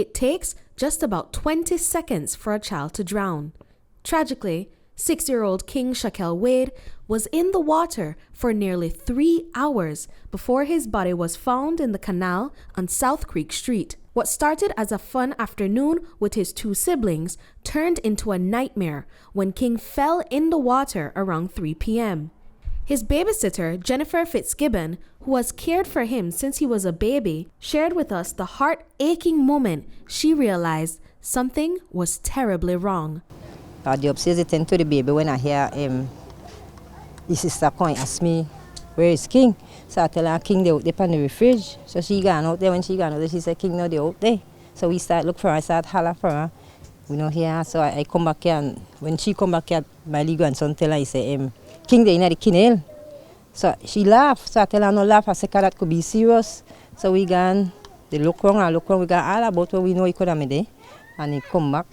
It takes just about 20 seconds for a child to drown. Tragically, 6-year-old King Shaquille Wade was in the water for nearly 3 hours before his body was found in the canal on South Creek Street. What started as a fun afternoon with his 2 siblings turned into a nightmare when King fell in the water around 3 p.m. His babysitter, Jennifer Fitzgibbon, who has cared for him since he was a baby, shared with us the heart-aching moment she realized something was terribly wrong. The upstairs attend to the baby when I hear his sister come and ask me, where is King? So I tell her, King, they out there on the fridge. So she gone out there. When she gone out there, she said, King, no, they out there. So we start look for her, I start holler for her. We know here, so I come back here, and when she come back here, my little grandson tell her, he say, King, they in the Canal. So she laugh. So I tell her, no laugh. I say, that could be serious. So we gone, they look wrong, we got all about what we know he could have made there. And he come back.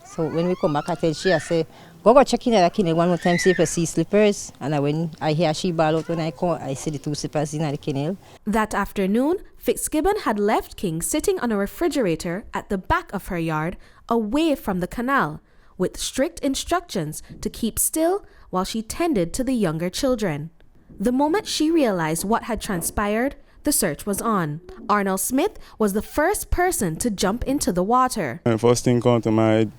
So when we come back, I tell she, I say, go check in at the Canal one more time, see if I see slippers. And when I hear she bawl out, when I come, I see the 2 slippers in the Canal. That afternoon, Fitzgibbon had left King sitting on a refrigerator at the back of her yard, away from the canal, with strict instructions to keep still while she tended to the younger children. The moment she realized what had transpired, the search was on. Arnold Smith was the first person to jump into the water. And first thing come to my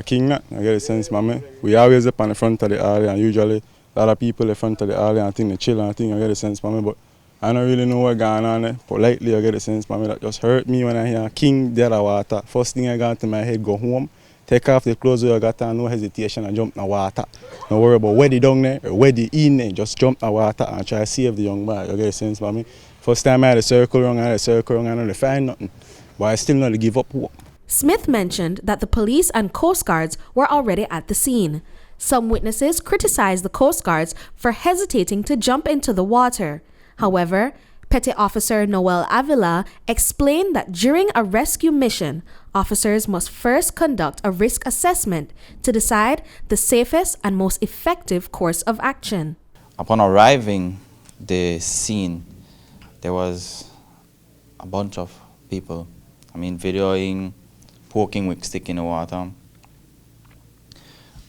King, I get a sense, mommy. We always up on the front of the alley, and usually a lot of people in the front of the alley, and I think they chill, and I think I get a sense, mommy. But I don't really know what's going on there. Politely, I get a sense, mommy. That just hurt me when I hear King dead of water. First thing I got into my head, go home, take off the clothes I got on, no hesitation, and jump in the water. Don't worry about where they down there or where they in there. Just jump in the water and try to save the young boy. I get a sense, mommy. First time I had a circle wrong, I don't find nothing. But I still not give up hope. Smith mentioned that the police and Coast Guards were already at the scene. Some witnesses criticized the Coast Guards for hesitating to jump into the water. However, Petty Officer Noel Avila explained that during a rescue mission, officers must first conduct a risk assessment to decide the safest and most effective course of action. Upon arriving the scene, there was a bunch of people, videoing, poking with stick in the water.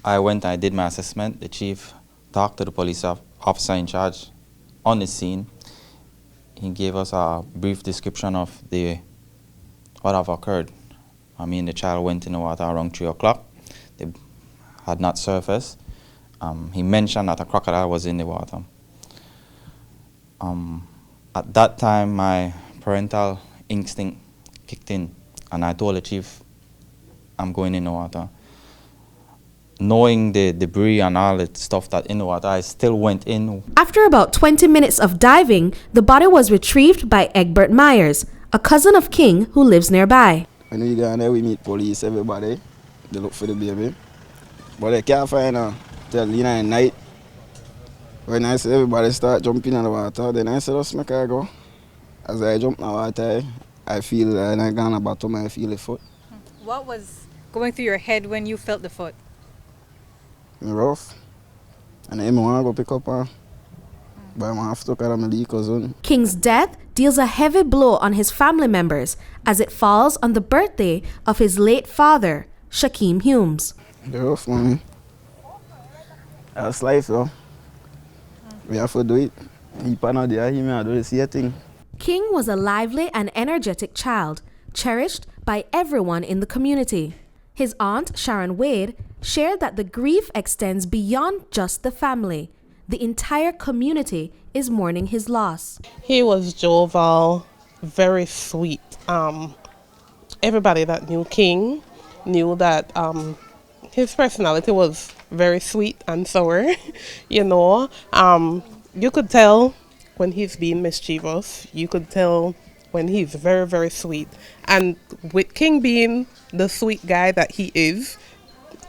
I went and I did my assessment. The chief talked to the police officer in charge on the scene. He gave us a brief description of what have occurred. The child went in the water around 3 o'clock. They had not surfaced. He mentioned that a crocodile was in the water. At that time, my parental instinct kicked in, and I told the chief, I'm going in the water. Knowing the debris and all the stuff that in the water, I still went in. After about 20 minutes of diving, the body was retrieved by Egbert Myers, a cousin of King who lives nearby. When we go there, we meet police, everybody. They look for the baby. But they can't find her till at night. When I see everybody start jumping in the water, then I said, let's make her go. As I jump in the water, I feel, and I go on the bottom, I feel the foot. What was going through your head when you felt the foot? Rough. And I want to go pick up her. But I have to carry my little cousin. King's death deals a heavy blow on his family members as it falls on the birthday of his late father, Shaquem Humes. They're rough, mommy. That's life, though. We have to do it. He cannot do it, he may do the same thing. King was a lively and energetic child, cherished by everyone in the community. His aunt, Sharon Wade, shared that the grief extends beyond just the family. The entire community is mourning his loss. He was jovial, very sweet. Everybody that knew King knew that his personality was very sweet and sour. You could tell when he's being mischievous. You could tell when he's very, very sweet. And with King being the sweet guy that he is,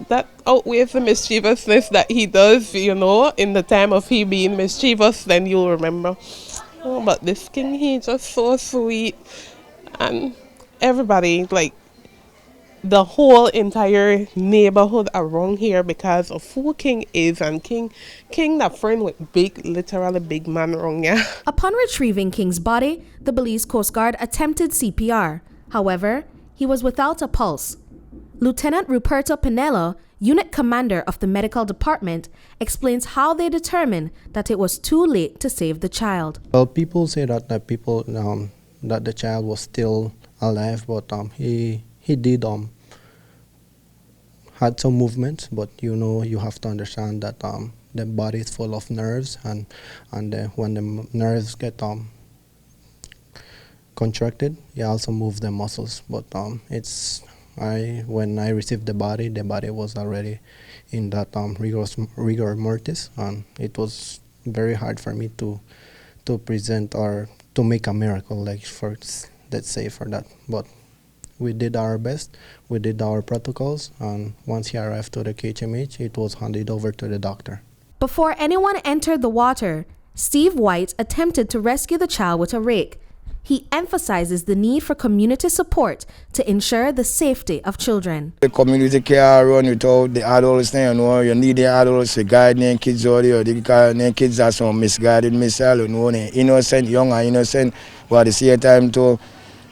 that outweighs the mischievousness that he does, in the time of he being mischievous, then you'll remember, but this King, he's just so sweet. And everybody, the whole entire neighborhood around here, because of who King is, and King that friend with literally big man around here. Upon retrieving King's body, the Belize Coast Guard attempted CPR. However, He was without a pulse. Lieutenant Ruperto Pinello, unit commander of the medical department, explains how they determined that it was too late to save the child. Well, people say that that the child was still alive, but he did had some movements, but you have to understand that the body is full of nerves, and when the nerves get contracted, you also move the muscles. But when I received the body was already in that rigor mortis, and it was very hard for me to present or to make a miracle, like let's say for that. But we did our best, we did our protocols, and once he arrived to the KHMH, it was handed over to the doctor. Before anyone entered the water, Steve White attempted to rescue the child with a rake. He emphasizes the need for community support to ensure the safety of children. The community can't run without the adults. You need the adults to guide the kids out there. The kids are some misguided, innocent, young and innocent, but at the same time too,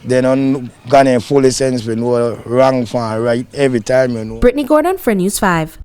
they don't got any full sense, wrong from right every time. Britney Gordon for News 5.